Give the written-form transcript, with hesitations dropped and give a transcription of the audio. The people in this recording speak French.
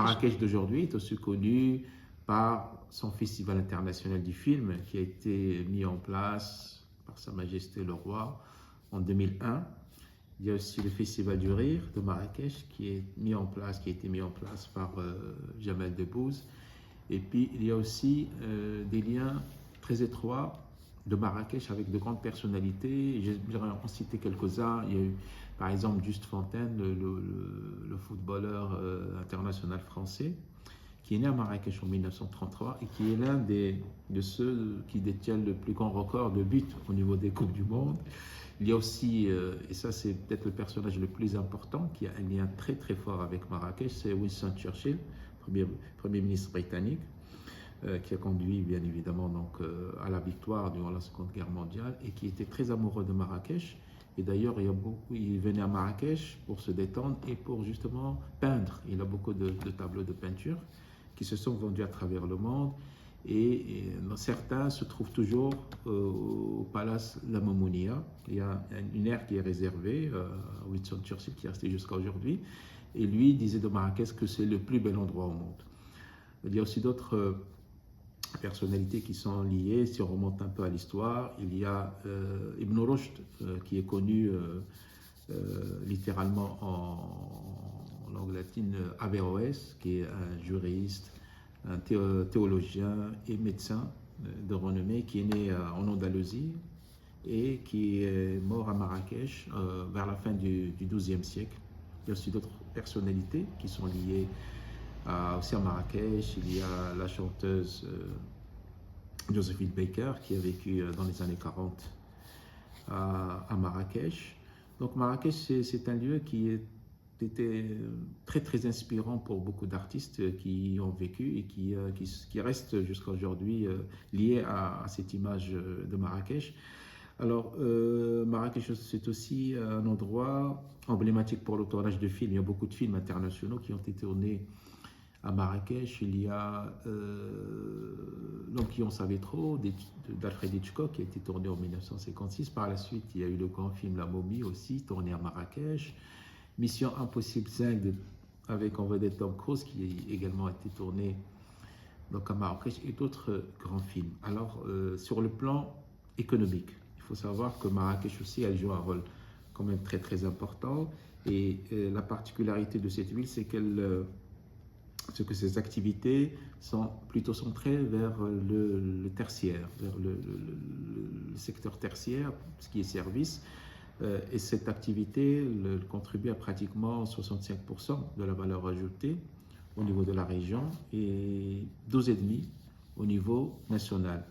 Marrakech d'aujourd'hui est aussi connu par son festival international du film qui a été mis en place par Sa Majesté le Roi en 2001. Il y a aussi le Festival du Rire de Marrakech qui a été mis en place par Jamel Debbouze. Et puis il y a aussi des liens très étroits de Marrakech avec de grandes personnalités. J'aimerais en citer quelques-uns. Il y a eu par exemple Just Fontaine, le footballeur international français, qui est né à Marrakech en 1933 et qui est l'un de ceux qui détiennent le plus grand record de buts au niveau des Coupes du Monde. Il y a aussi, et ça c'est peut-être le personnage le plus important, qui a un lien très très fort avec Marrakech, c'est Winston Churchill, premier ministre britannique, qui a conduit bien évidemment donc, à la victoire durant la Seconde Guerre mondiale et qui était très amoureux de Marrakech. Et d'ailleurs, il venait à Marrakech pour se détendre et pour justement peindre. Il a beaucoup de tableaux de peinture qui se sont vendus à travers le monde. Et certains se trouvent toujours au Palace La Mamounia. Il y a une aire qui est réservée à Winston Churchill qui est resté jusqu'à aujourd'hui. Et lui disait de Marrakech que c'est le plus bel endroit au monde. Il y a aussi d'autres personnalités qui sont liées. Si on remonte un peu à l'histoire, il y a Ibn Rushd qui est connu littéralement en langue latine Averroès, qui est un juriste, un théologien et médecin de renommée qui est né en Andalousie et qui est mort à Marrakech vers la fin du XIIe siècle. Il y a aussi d'autres personnalités qui sont liées aussi à Marrakech. Il y a la chanteuse Josephine Baker qui a vécu dans les années 40 à Marrakech. Donc Marrakech, c'est un lieu qui était très très inspirant pour beaucoup d'artistes qui y ont vécu et qui restent jusqu'à aujourd'hui liés à cette image de Marrakech. Alors, Marrakech, c'est aussi un endroit emblématique pour le tournage de films. Il y a beaucoup de films internationaux qui ont été tournés à Marrakech. Il y a L'homme qui en savait trop d'Alfred Hitchcock qui a été tourné en 1956. Par la suite, il y a eu le grand film La Momie aussi, tourné à Marrakech. Mission Impossible 5 avec en vedette Tom Cruise qui a également été tourné donc à Marrakech et d'autres grands films. Alors, sur le plan économique, il faut savoir que Marrakech aussi elle joue un rôle quand même très très important et la particularité de cette ville c'est que ces activités sont plutôt centrées vers le tertiaire, vers le secteur tertiaire, ce qui est service. Et cette activité contribue à pratiquement 65% de la valeur ajoutée au niveau de la région et 12,5% au niveau national.